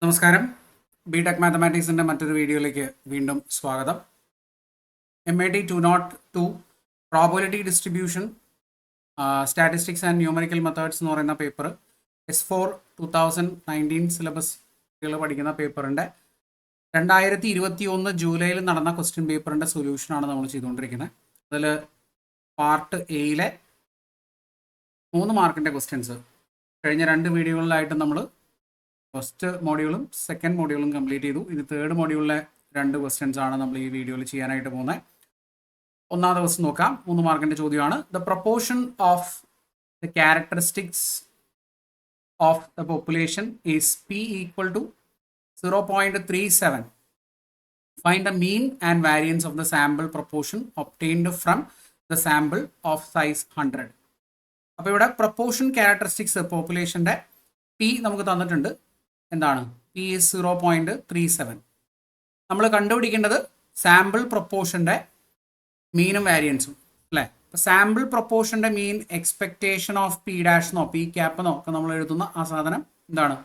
നമസ്കാരം. ബിടെക് മാത്തമാറ്റിക്സിൻ്റെ മറ്റൊരു വീഡിയോയിലേക്ക് വീണ്ടും സ്വാഗതം. MAT 202 probability distribution statistics and numerical methods എന്ന് പറയുന്ന പേപ്പർ S4 2019 സിലബസ് പഠിക്കുന്ന പേപ്പറിൻ്റെ 2021 ജൂലൈയിൽ നടന്ന ക്വസ്റ്റ്യൻ പേപ്പറിൻ്റെ സൊല്യൂഷനാണ് നമ്മൾ ചെയ്തുകൊണ്ടിരിക്കുന്നത്. അതിൽ പാർട്ട് എയിലെ 3 മാർക്കിൻ്റെ ക്വസ്റ്റ്യൻസ് കഴിഞ്ഞ 2 വീഡിയോകളിലായിട്ട് നമ്മൾ ഫസ്റ്റ് മോഡ്യൂളും സെക്കൻഡ് മോഡ്യൂളും കംപ്ലീറ്റ് ചെയ്തു. ഇത് തേർഡ് മോഡ്യൂളിലെ 2 ക്വസ്റ്റ്യൻസ് ആണ് നമ്മൾ ഈ വീഡിയോയിൽ ചെയ്യാനായിട്ട് പോകുന്നത്. ഒന്നാമത്തെ ക്വസ്റ്റ്യൻ നോക്കാം. 3 മാർക്കിൻ്റെ ചോദ്യമാണ്. The proportion of the characteristics of the population is P equal to 0.37. Find the mean and variance of the sample proportion obtained from the sample of size 100. അപ്പോൾ ഇവിടെ പ്രൊപ്പോർഷൻ ക്യാരക്ടറിസ്റ്റിക്സ് പോപ്പുലേഷൻ്റെ P നമുക്ക് തന്നിട്ടുണ്ട്. എന്താണ്? P is 0.37. നമ്മൾ കണ്ടുപിടിക്കേണ്ടത് sample പ്രൊപ്പോർഷൻ്റെ മീനും വാരിയൻസും അല്ലേ. അപ്പോൾ സാമ്പിൾ പ്രൊപ്പോർഷൻ്റെ mean expectation of P dash എന്നോ P ക്യാപ്പ് എന്നോ ഒക്കെ നമ്മൾ എഴുതുന്ന ആ സാധനം എന്താണ്?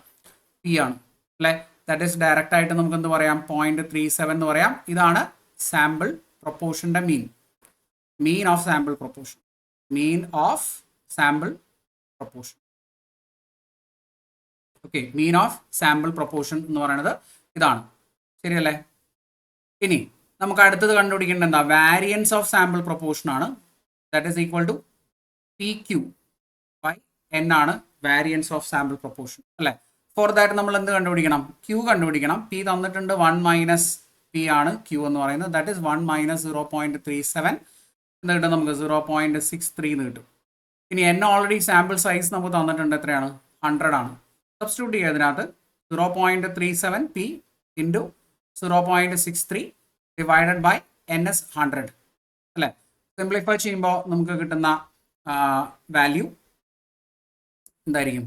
P ആണ് അല്ലേ. ദാറ്റ് ഈസ് ഡയറക്റ്റ് ആയിട്ട് നമുക്ക് എന്ത് പറയാം? 0.37 എന്ന് പറയാം. ഇതാണ് സാമ്പിൾ പ്രൊപ്പോർഷൻ്റെ mean. Mean of sample proportion. Mean of sample proportion. Okay, mean of sample proportion എന്ന് പറയുന്നത് ഇതാണ്. ശരിയല്ലേ? ഇനി നമുക്ക് അടുത്തത് കണ്ടുപിടിക്കേണ്ടത് എന്താ? വാരിയൻസ് ഓഫ് സാമ്പിൾ പ്രൊപ്പോർഷൻ ആണ്. That is equal to PQ by N ആണ് വാരിയൻസ് ഓഫ് സാമ്പിൾ പ്രൊപ്പോർഷൻ അല്ലേ. ഫോർ ദാറ്റ് നമ്മൾ എന്ത് കണ്ടുപിടിക്കണം? Q കണ്ടുപിടിക്കണം. P തന്നിട്ടുണ്ട് 1 മൈനസ് P ആണ് Q എന്ന് പറയുന്നത്. ദാറ്റ് ഈസ് 1 മൈനസ് 0.37 എന്ന് കിട്ടും. നമുക്ക് 0.63 എന്ന് കിട്ടും. ഇനി N ഓൾറെഡി സാമ്പിൾ സൈസ് നമുക്ക് തന്നിട്ടുണ്ട്. എത്രയാണ്? 100 ആണ്. സബ്സ്റ്റിറ്റ്യൂട്ട് ചെയ്യുക അതിനകത്ത്. 0.37 P into 0.63 divided by NS 100 അല്ലേ. സിംപ്ലിഫൈ ചെയ്യുമ്പോൾ നമുക്ക് കിട്ടുന്ന വാല്യൂ എന്തായിരിക്കും?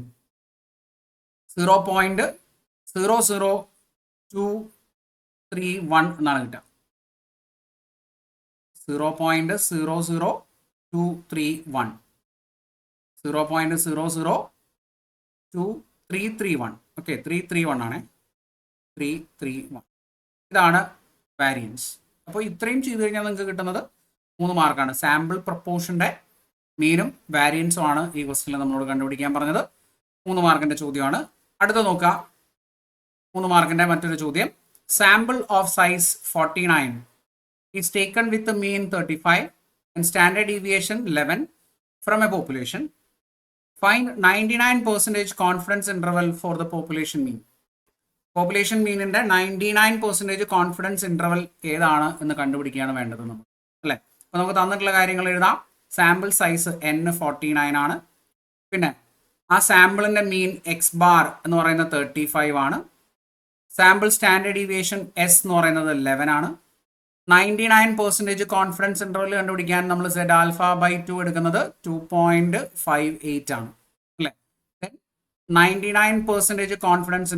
0.00231 എന്നാണ് കിട്ടുക. 0.00231 0.00231 ഓക്കെ, 331 ആണ്. 331 ഇതാണ് വാരിയൻസ്. അപ്പോൾ ഇത്രയും ചെയ്ത് കഴിഞ്ഞാൽ നിങ്ങൾക്ക് കിട്ടുന്നത് 3 മാർക്കാണ്. സാമ്പിൾ പ്രൊപ്പോർഷൻ്റെ മീനും വാരിയൻസും ആണ് ഈ ക്വസ്റ്റ്യനിൽ നമ്മളോട് കണ്ടുപിടിക്കാൻ പറഞ്ഞത്. 3 മാർക്കിൻ്റെ ചോദ്യമാണ്. അടുത്ത നോക്കാം. 3 മാർക്കിൻ്റെ മറ്റൊരു ചോദ്യം. Sample of size 49 is taken with mean 35 and standard deviation 11 from A population. Find 99% confidence interval for the population mean. Population മീനിൻ്റെ 99% കോൺഫിഡൻസ് ഇൻ്റർവൽ ഏതാണ് എന്ന് കണ്ടുപിടിക്കുകയാണ് വേണ്ടത് നമ്മൾ അല്ലേ. അപ്പോൾ നമുക്ക് തന്നിട്ടുള്ള കാര്യങ്ങൾ എഴുതാം. സാമ്പിൾ സൈസ് N 49 ആണ്. പിന്നെ ആ സാമ്പിളിൻ്റെ മീൻ X ബാർ എന്ന് പറയുന്നത് 35 ആണ്. സാമ്പിൾ സ്റ്റാൻഡേർഡ് ഡീവിയേഷൻ S എന്ന് പറയുന്നത് 11 ആണ്. 99% കോൺഫിഡൻസ് ഇൻ്റർവൽ കണ്ടുപിടിക്കാൻ നമ്മൾ Z ആൽഫ ബൈ 2 എടുക്കുന്നത് 2.58 ആണ് അല്ലേ. 99% കോൺഫിഡൻസ്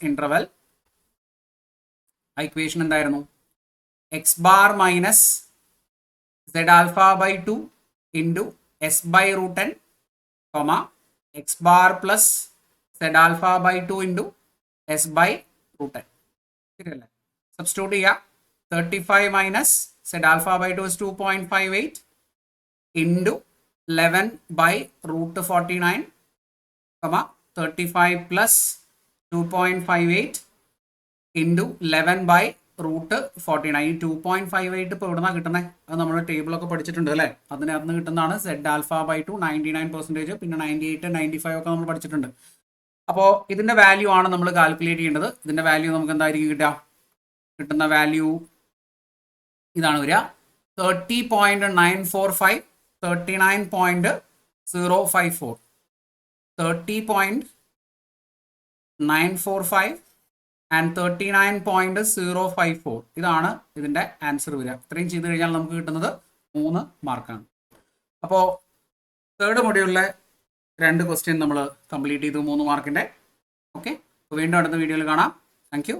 ഇൻ്റർവൽ ഇക്വേഷൻ എന്തായിരുന്നു? X bar minus Z alpha by 2 into S by root n comma X bar plus Z alpha by 2 into S by root n. ശരിയല്ലേ? Substitute ചെയ്യുക. 35 minus Z alpha by 2 is 2.58 into 11 by root 49 35 plus 2.58 into 11 by root 49. 2.58 ഇപ്പോൾ എവിടെ നിന്നാണ് കിട്ടുന്നത്? അത് നമ്മൾ ടേബിളൊക്കെ പഠിച്ചിട്ടുണ്ട് അല്ലേ. അതിനകത്ത് കിട്ടുന്നതാണ് Z ആൽഫ ബൈ 2 99%, പിന്നെ 98 95 ഒക്കെ നമ്മൾ പഠിച്ചിട്ടുണ്ട്. അപ്പോൾ ഇതിൻ്റെ വാല്യൂ ആണ് നമ്മൾ കാൽക്കുലേറ്റ് ചെയ്യേണ്ടത്. ഇതിൻ്റെ വാല്യൂ നമുക്ക് എന്തായിരിക്കും കിട്ടുക? കിട്ടുന്ന വാല്യൂ ഇതാണ് വരിക. 30.945 39.054 30.945 ആൻഡ് 39.054 ഇതാണ് ഇതിൻ്റെ ആൻസർ വരിക. ഇത്രയും ചെയ്ത് കഴിഞ്ഞാൽ നമുക്ക് കിട്ടുന്നത് 3 മാർക്കാണ്. അപ്പോൾ തേർഡ് മൊഡ്യൂളിലെ 2 ക്വസ്റ്റ്യൻ നമ്മൾ കംപ്ലീറ്റ് ചെയ്തു 3 മാർക്കിൻ്റെ. ഓക്കെ, അപ്പോൾ വീണ്ടും അടുത്ത വീഡിയോയിൽ കാണാം. Thank you.